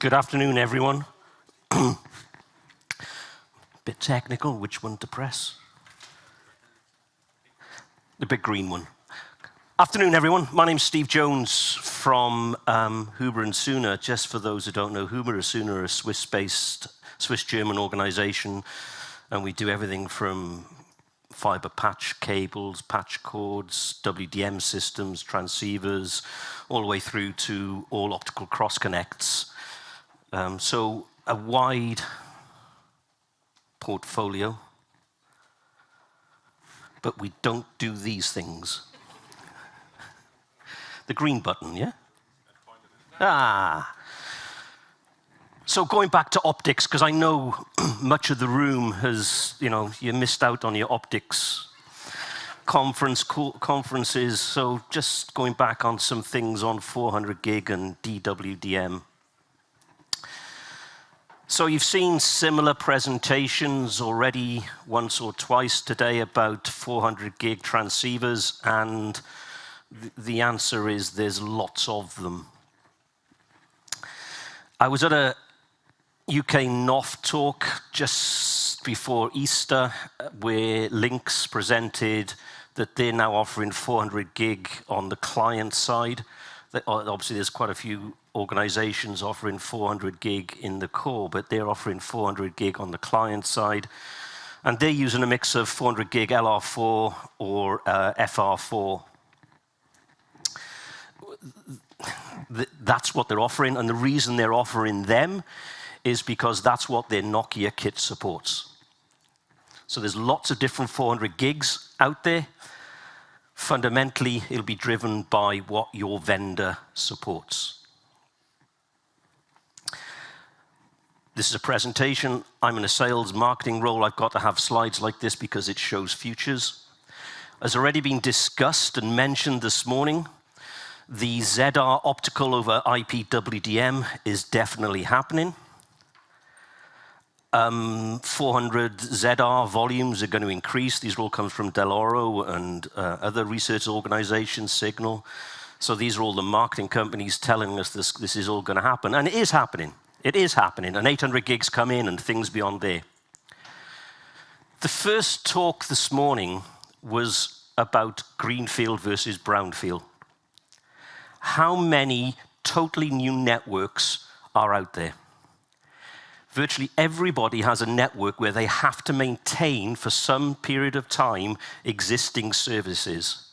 Good afternoon, everyone. Bit technical, which one to press? The big green one. Afternoon, everyone. My name's Steve Jones from Huber and Sooner. Just for those who don't know, Huber and Sooner are a Swiss-based, Swiss-German organization, and we do everything from fiber patch cables, patch cords, DWDM systems, transceivers, all the way through to all optical cross-connects. So a wide portfolio, but we don't do these things. The green button, yeah? So going back to optics, because I know much of the room has, you missed out on your optics conferences, so just going back on some things on 400 gig and DWDM. So you've seen similar presentations already once or twice today about 400 gig transceivers, and the answer is there's lots of them. I was at a DKNOG12 talk just before Easter where Lynx presented that they're now offering 400 gig on the client side. Obviously, there's quite a few organizations offering 400 gig in the core, but they're offering 400 gig on the client side. And they're using a mix of 400 gig LR4 or FR4. That's what they're offering, and the reason they're offering them is because that's what their Nokia kit supports. So there's lots of different 400 gigs out there. Fundamentally, it'll be driven by what your vendor supports. This is a presentation. I'm in a sales marketing role. I've got to have slides like this because it shows futures. As already been discussed and mentioned this morning, the ZR optical over IP DWDM is definitely happening. 400 ZR volumes are going to increase. These all come from Del Oro and other research organizations, Signal. So these are all the marketing companies telling us this is all going to happen. And it is happening. It is happening. And 800 gigs come in and things beyond there. The first talk this morning was about greenfield versus brownfield. How many totally new networks are out there? Virtually everybody has a network where they have to maintain for some period of time existing services.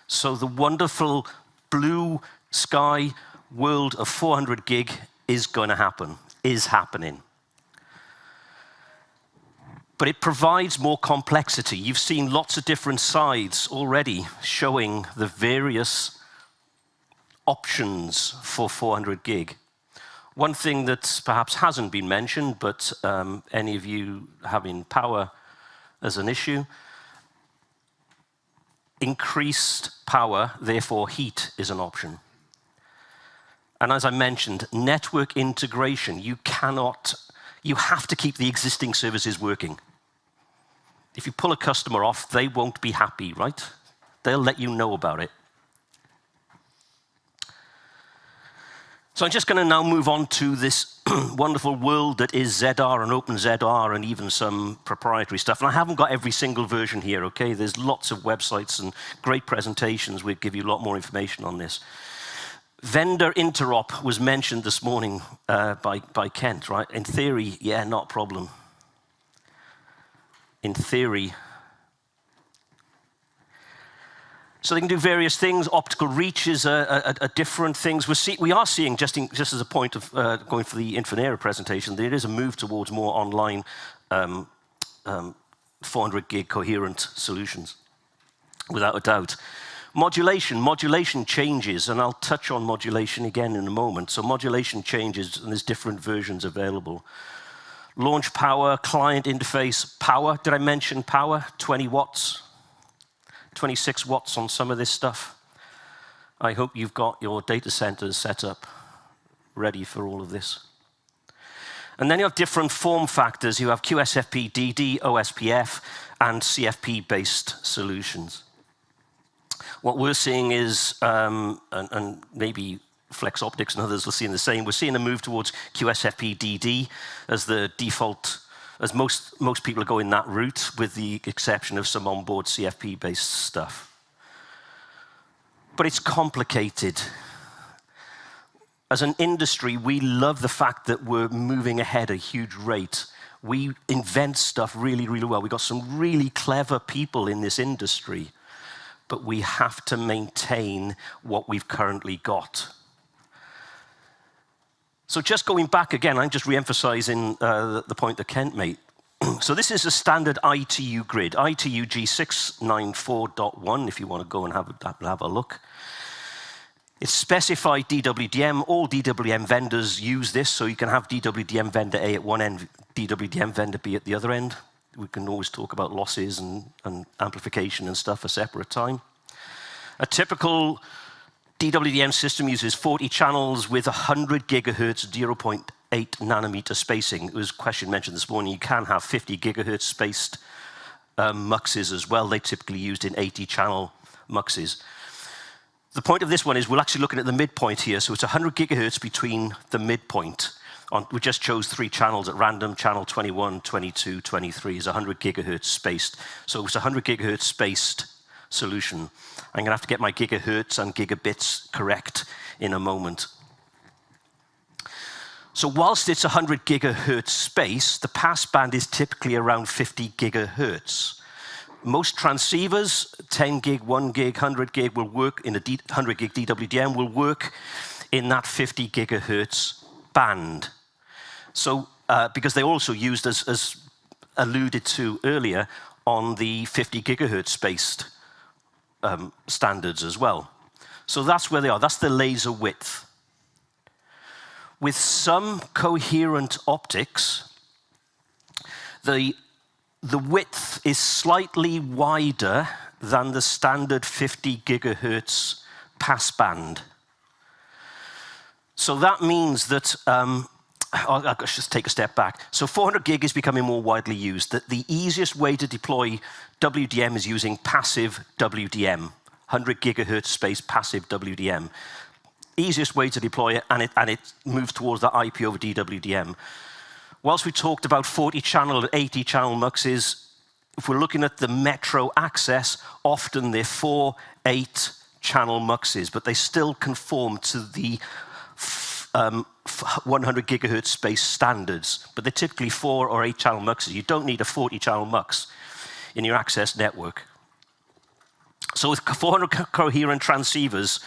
So the wonderful blue sky world of 400 gig is going to happen, is happening. But it provides more complexity. You've seen lots of different sides already showing the various options for 400 gig. One thing that perhaps hasn't been mentioned, but any of you having power as an issue, increased power, therefore heat, is an option. And as I mentioned, network integration, you have to keep the existing services working. If you pull a customer off, they won't be happy, right? They'll let you know about it. So I'm just going to now move on to this wonderful world that is ZR and OpenZR and even some proprietary stuff. And I haven't got every single version here, okay? There's lots of websites and great presentations. We'll give you a lot more information on this. Vendor interop was mentioned this morning by Kent, right? In theory, yeah, not a problem. In theory. So they can do various things. Optical reaches are different things. We are seeing, just as a point of going for the Infinera presentation, there is a move towards more online 400 gig coherent solutions, without a doubt. Modulation changes, and I'll touch on modulation again in a moment. So modulation changes, and there's different versions available. Launch power, client interface power. Did I mention power? 20 watts. 26 watts on some of this stuff. I hope you've got your data centers set up, ready for all of this. And then you have different form factors. You have QSFP, DD, OSPF, and CFP-based solutions. What we're seeing is, and maybe Flex Optics and others are seeing the same. We're seeing a move towards QSFP-DD as the default, as most people are going that route, with the exception of some onboard CFP-based stuff. But it's complicated. As an industry, we love the fact that we're moving ahead at a huge rate. We invent stuff really, really well. We've got some really clever people in this industry, but we have to maintain what we've currently got. So just going back again, I'm just re-emphasizing the point that Kent made. So this is a standard ITU grid, ITU G694.1, if you want to go and have a look. It's specified DWDM. All DWDM vendors use this, so you can have DWDM vendor A at one end, DWDM vendor B at the other end. We can always talk about losses and amplification and stuff a separate time. A typical DWDM system uses 40 channels with 100 gigahertz, 0.8 nanometer spacing. It was a question mentioned this morning. You can have 50 gigahertz spaced muxes as well. They're typically used in 80 channel muxes. The point of this one is we're actually looking at the midpoint here, so it's 100 gigahertz between the midpoint. We just chose 3 channels at random. Channel 21, 22, 23 is 100 gigahertz spaced. So it's a 100 gigahertz spaced solution. I'm going to have to get my gigahertz and gigabits correct in a moment. So whilst it's 100 gigahertz space, the passband is typically around 50 gigahertz. Most transceivers, 10 gig, 1 gig, 100 gig, will work in a 100 gig DWDM, will work in that 50 gigahertz band. So, because they're also used, as alluded to earlier, on the 50 gigahertz spaced standards as well. So that's where they are. That's the laser width. With some coherent optics, the width is slightly wider than the standard 50 gigahertz passband. So that means that, I'll just take a step back. So 400 gig is becoming more widely used. The easiest way to deploy WDM is using passive WDM, 100 gigahertz space passive WDM. Easiest way to deploy it, and it moves towards the IP over DWDM. Whilst we talked about 40 channel and 80 channel muxes, if we're looking at the metro access, often they're 4, 8 channel muxes, but they still conform to the 100 gigahertz space standards. But they're typically 4 or 8 channel muxes. You don't need a 40 channel mux in your access network. So with 400 coherent transceivers,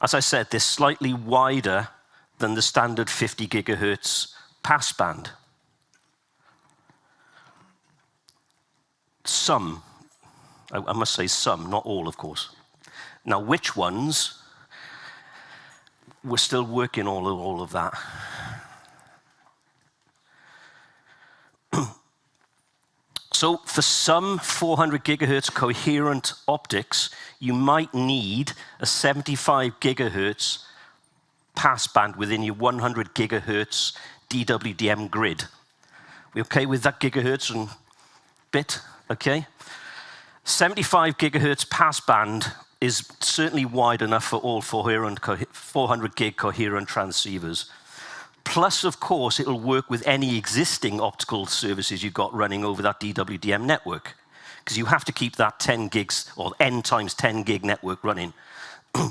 as I said, they're slightly wider than the standard 50 gigahertz passband. Some, I must say some, not all, of course. Now, which ones? We're still working all of that. So for some 400 gigahertz coherent optics, you might need a 75 gigahertz passband within your 100 gigahertz DWDM grid. We okay with that gigahertz and bit? Okay. 75 gigahertz passband is certainly wide enough for all 400 gig coherent transceivers. Plus, of course, it'll work with any existing optical services you've got running over that DWDM network, because you have to keep that 10 gigs or n times 10 gig network running.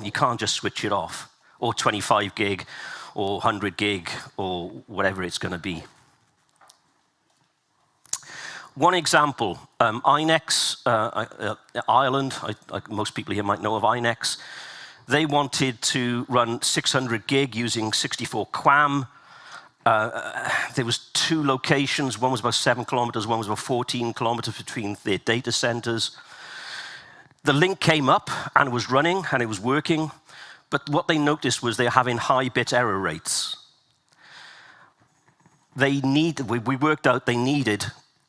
You can't just switch it off, or 25 gig, or 100 gig, or whatever it's going to be. One example, INEX, Ireland, most people here might know of INEX. They wanted to run 600 gig using 64 QAM. There was 2 locations. One was about 7 kilometers, one was about 14 kilometers between their data centers. The link came up and was running and it was working. But what they noticed was they're having high bit error rates. We worked out they needed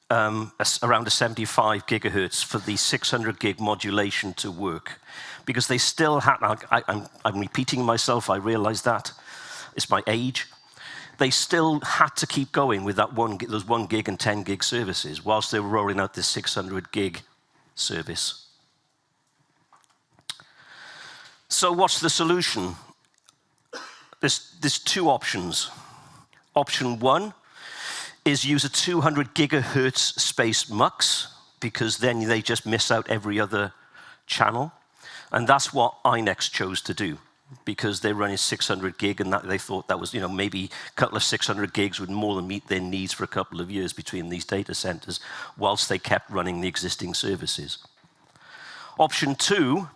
around a 75 gigahertz for the 600 gig modulation to work, because they still had, I'm repeating myself, I realize that, it's my age. They still had to keep going with that those 1 gig and 10 gig services whilst they were rolling out this 600 gig service. So what's the solution? there's two options. Option one is use a 200 gigahertz space mux, because then they just miss out every other channel. And that's what iNext chose to do, because they're running 600 gig, and they thought that was, maybe a couple of 600 gigs would more than meet their needs for a couple of years between these data centers, whilst they kept running the existing services. Option two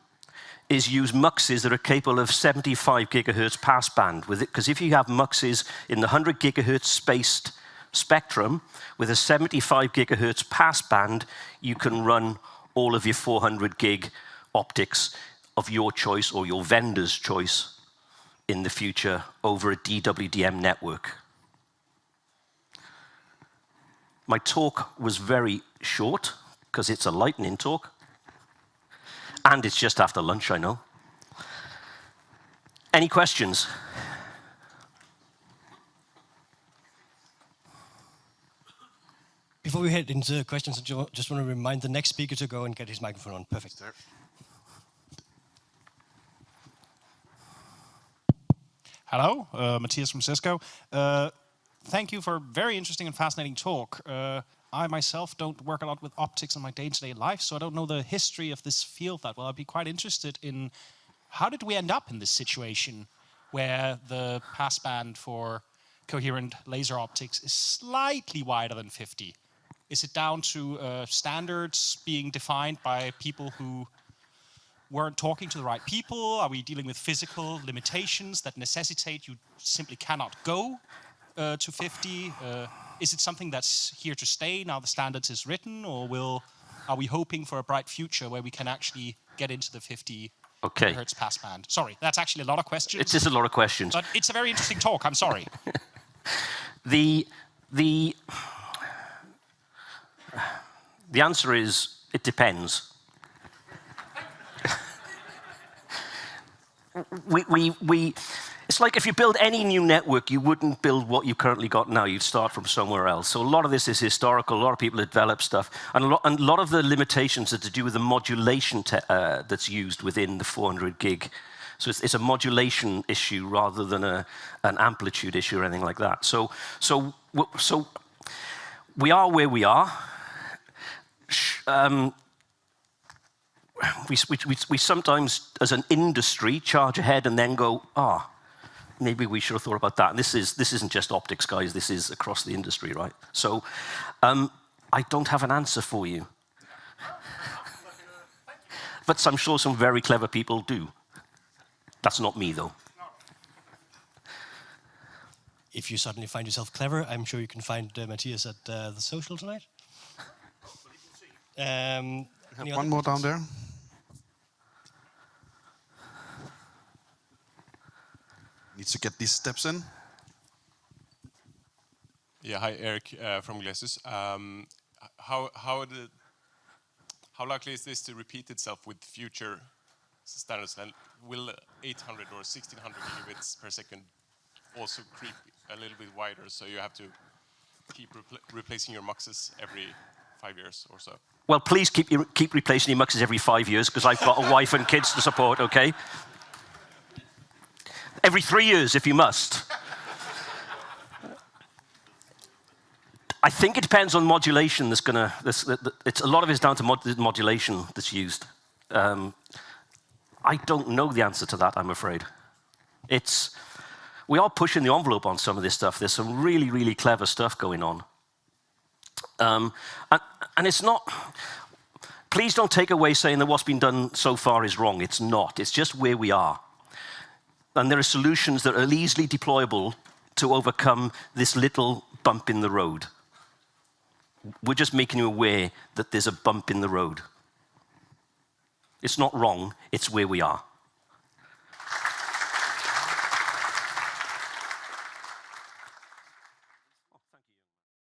is use muxes that are capable of 75 gigahertz passband with it, because if you have muxes in the 100 gigahertz spaced spectrum with a 75 gigahertz passband, you can run all of your 400 gig optics of your choice or your vendor's choice in the future over a DWDM network. My talk was very short because it's a lightning talk, and it's just after lunch, I know. Any questions? Before we head into questions, I just want to remind the next speaker to go and get his microphone on. Perfect. Sir. Hello, Matthias from Cisco. Thank you for a very interesting and fascinating talk. I myself don't work a lot with optics in my day-to-day life, so I don't know the history of this field that well. I'd be quite interested in how did we end up in this situation where the passband for coherent laser optics is slightly wider than 50? Is it down to standards being defined by people who weren't talking to the right people? Are we dealing with physical limitations that necessitate you simply cannot go to 50? Is it something that's here to stay now the standards is written, or are we hoping for a bright future where we can actually get into the 50 hertz passband? Sorry, that's actually a lot of questions. It's just a lot of questions. But it's a very interesting talk, I'm sorry. The answer is, it depends. It's like if you build any new network, you wouldn't build what you've currently got now. You'd start from somewhere else. So a lot of this is historical. A lot of people have developed stuff. And a lot of the limitations are to do with the modulation that's used within the 400 gig. So it's a modulation issue rather than an amplitude issue or anything like that. So we are where we are. We sometimes, as an industry, charge ahead and then go, maybe we should have thought about that. And this isn't just optics, guys. This is across the industry, right? So I don't have an answer for you. But I'm sure some very clever people do. That's not me, though. If you suddenly find yourself clever, I'm sure you can find Matthias at the social tonight. We have one more down there. Needs to get these steps in. Yeah, hi, Eric from Glasses. How likely is this to repeat itself with future standards? And will 800 or 1600 gigabits per second also creep a little bit wider, so you have to keep replacing your muxes every 5 years or so? Well, please keep replacing your muxes every 5 years, because I've got a wife and kids to support, okay? Every 3 years, if you must. I think it depends on modulation. A lot of it's down to modulation that's used. I don't know the answer to that, I'm afraid. We are pushing the envelope on some of this stuff. There's some really, really clever stuff going on. And it's not, please don't take away saying that what's been done so far is wrong. It's not. It's just where we are. And there are solutions that are easily deployable to overcome this little bump in the road. We're just making you aware that there's a bump in the road. It's not wrong. It's where we are.